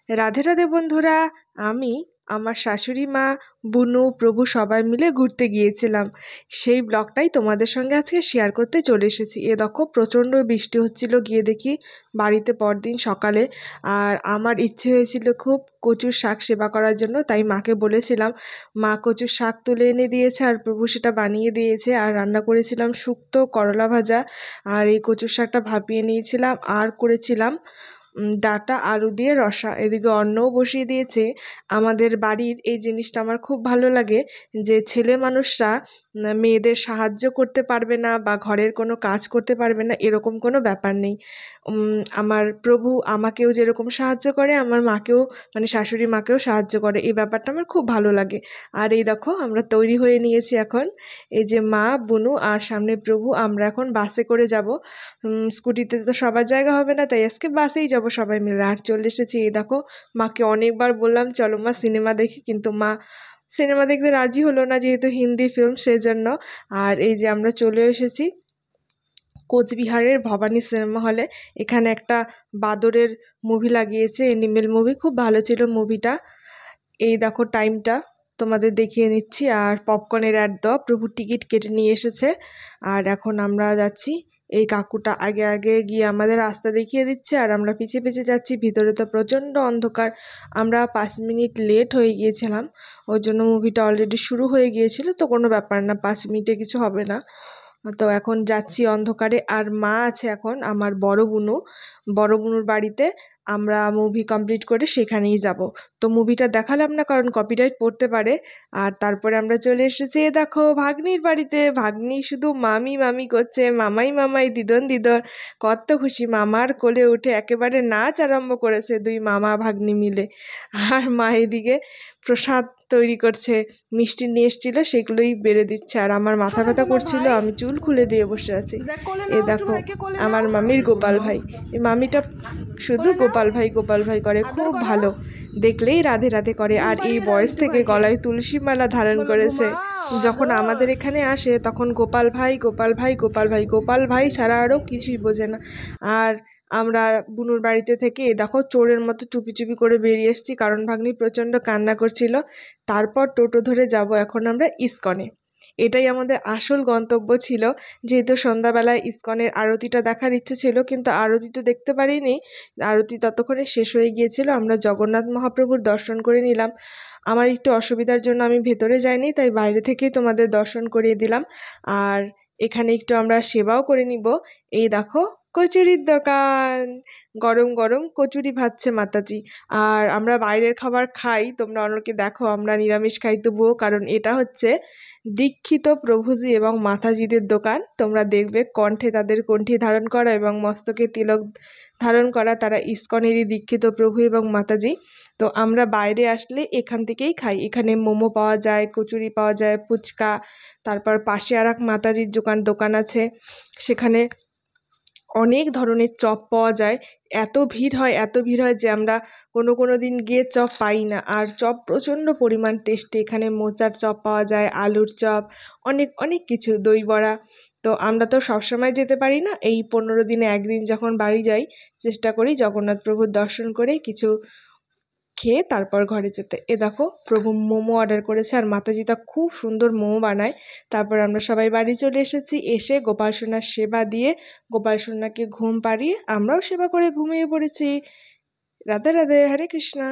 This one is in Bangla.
রাধে রাধে বন্ধুরা। আমি আমার শাশুড়ি মা, বুনু, প্রভু সবাই মিলে ঘুরতে গিয়েছিলাম। সেই ব্লগটাই তোমাদের সঙ্গে আজকে শেয়ার করতে চলে এসেছি। এ দেখো প্রচণ্ড বৃষ্টি হচ্ছিল, গিয়ে দেখি বাড়িতে পরদিন সকালে। আর আমার ইচ্ছে হয়েছিল খুব কচুর শাক সেবা করার জন্য, তাই মাকে বলেছিলাম। মা কচুর শাক তুলে এনে দিয়েছে আর প্রভু সেটা বানিয়ে দিয়েছে। আর রান্না করেছিলাম শুক্তো, করলা ভাজা, আর এই কচুর শাকটা ভাপিয়ে নিয়েছিলাম। আর করেছিলাম ডাঁটা আলু দিয়ে রসা। এদিকে অন্নও বসিয়ে দিয়েছে। আমাদের বাড়ির এই জিনিসটা আমার খুব ভালো লাগে, যে ছেলে মানুষরা মেয়েদের সাহায্য করতে পারবে না বা ঘরের কোনো কাজ করতে পারবে না, এরকম কোনো ব্যাপার নেই। আমার প্রভু আমাকেও যেরকম সাহায্য করে, আমার মাকেও, মানে শাশুড়ি মাকেও সাহায্য করে। এই ব্যাপারটা আমার খুব ভালো লাগে। আর এই দেখো আমরা তৈরি হয়ে নিয়েছি এখন। এই যে মা, বুনু আর সামনে প্রভু, আমরা এখন বাসে করে যাব। স্কুটিতে তো সবার জায়গা হবে না, তাই আজকে বাসেই যাব সবাই মিলে। আর চলে এসেছি। এই দেখো, মাকে অনেকবার বললাম চলো মা সিনেমা দেখি, কিন্তু মা সিনেমা দেখতে রাজি হলো না, যেহেতু হিন্দি ফিল্ম সেজন্য। আর এই যে আমরা চলে এসেছি কোচবিহারের ভবানী সিনেমা হলে। এখানে একটা বাদরের মুভি লাগিয়েছে, এনিমেল মুভি, খুব ভালো ছিল মুভিটা। এই দেখো টাইমটা তোমাদের দেখিয়ে নিচ্ছি। আর পপকর্নের অ্যাড দাও, প্রভু টিকিট কেটে নিয়ে এসেছে। আর এখন আমরা যাচ্ছি। এই কাকুটা আগে আগে গিয়ে আমাদের রাস্তা দেখিয়ে দিচ্ছে, আর আমরা পিছিয়ে পিছিয়ে যাচ্ছি। ভিতরে তো প্রচণ্ড অন্ধকার। আমরা 5 মিনিট লেট হয়ে গিয়েছিলাম, ওই জন্য মুভিটা অলরেডি শুরু হয়ে গিয়েছিল। তো কোনো ব্যাপার না, 5 মিনিটে কিছু হবে না। তো এখন যাচ্ছি অন্ধকারে। আর মা আছে এখন আমার বড় বুনু, বড় বুনুর বাড়িতে। আমরা মুভি কমপ্লিট করে সেখানেই যাব। তো মুভিটা দেখালাম না, কারণ কপিরাইট পড়তে পারে। আর তারপরে আমরা চলে এসেছি, দেখো ভাগ্নির বাড়িতে। ভাগ্নি শুধু মামি মামি করছে, মামাই মামাই, দিদন দিদন। কত খুশি, মামার কোলে উঠে একেবারে নাচ আরম্ভ করেছে দুই মামা ভাগ্নি মিলে। আর মা এদিকে প্রসাদ তৈরি করছে, মিষ্টি নিয়ে এসেছিল, সেগুলোই বেড়ে দিচ্ছে। আর আমার মাথা ব্যথা করছিল, আমি চুল খুলে দিয়ে বসে আছি। এ দেখো আমার মামির গোপাল ভাই। এই মামিটা শুধু গোপাল ভাই গোপাল ভাই করে, খুব ভালো, দেখলেই রাধে রাধে করে। আর এই বয়স থেকে গলায় তুলসী মালা ধারণ করেছে। যখন আমাদের এখানে আসে তখন গোপাল ভাই গোপাল ভাই গোপাল ভাই গোপাল ভাই ছাড়া আরও কিছুই বোঝে না। আর আমরা বুনুর বাড়িতে থেকে দেখো চোরের মতো চুপি চুপি করে বেরিয়ে এসেছি, কারণ ভাগ্নি প্রচণ্ড কান্না করছিল। তারপর টোটো ধরে যাব এখন আমরা ইস্কনে। এটাই আমাদের আসল গন্তব্য ছিল, যেহেতু সন্ধ্যাবেলায় ইস্কনের আরতিটা দেখার ইচ্ছে ছিল, কিন্তু আরতি তো দেখতে পারিনি। আরতি ততক্ষণে শেষ হয়ে গিয়েছিল। আমরা জগন্নাথ মহাপ্রভুর দর্শন করে নিলাম। আমার একটু অসুবিধার জন্য আমি ভেতরে যাইনি, তাই বাইরে থেকেই তোমাদের দর্শন করিয়ে দিলাম। আর এখানে একটু আমরা সেবাও করে নিব। এই দেখো কচুরির দোকান, গরম গরম কচুরি ভাজছে মাতাজি। আর আমরা বাইরের খাবার খাই, তোমরা অনেকে দেখো আমরা নিরামিষ খাই তবুও, কারণ এটা হচ্ছে দীক্ষিত প্রভুজি এবং মাতাজিদের দোকান। তোমরা দেখবে কণ্ঠে তাদের কণ্ঠী ধারণ করা এবং মস্তকে তিলক ধারণ করা, তারা ইস্কনেরই দীক্ষিত প্রভু এবং মাতাজি। তো আমরা বাইরে আসলে এখান থেকেই খাই। এখানে মোমো পাওয়া যায়, কচুরি পাওয়া যায়, ফুচকা। তারপর পাশে আর এক মাতাজির দোকান আছে, সেখানে অনেক ধরনের চপ পাওয়া যায়। এত ভিড় হয়, এত ভিড় হয় যে আমরা কোনো দিন গিয়ে চপ পাই না। আর চপ প্রচণ্ড পরিমাণ টেস্টি। এখানে মোচার চপ পাওয়া যায়, আলুর চপ, অনেক অনেক কিছু, দই বড়া। তো আমরা তো সবসময় যেতে পারি না, এই 15 দিনে একদিন যখন বাড়ি যাই, চেষ্টা করি জগন্নাথ প্রভুর দর্শন করে কিছু খেয়ে তারপর ঘরে যেতে। এ দেখো প্রভু মোমো অর্ডার করেছে, আর মাতাজিটা খুব সুন্দর মোমো বানায়। তারপর আমরা সবাই বাড়ি চলে এসেছি। এসে গোপাল সোনার সেবা দিয়ে গোপাল সোনাকে ঘুম পাড়িয়ে আমরাও সেবা করে ঘুমিয়ে পড়েছি। রাধে রাধে, হরে কৃষ্ণা।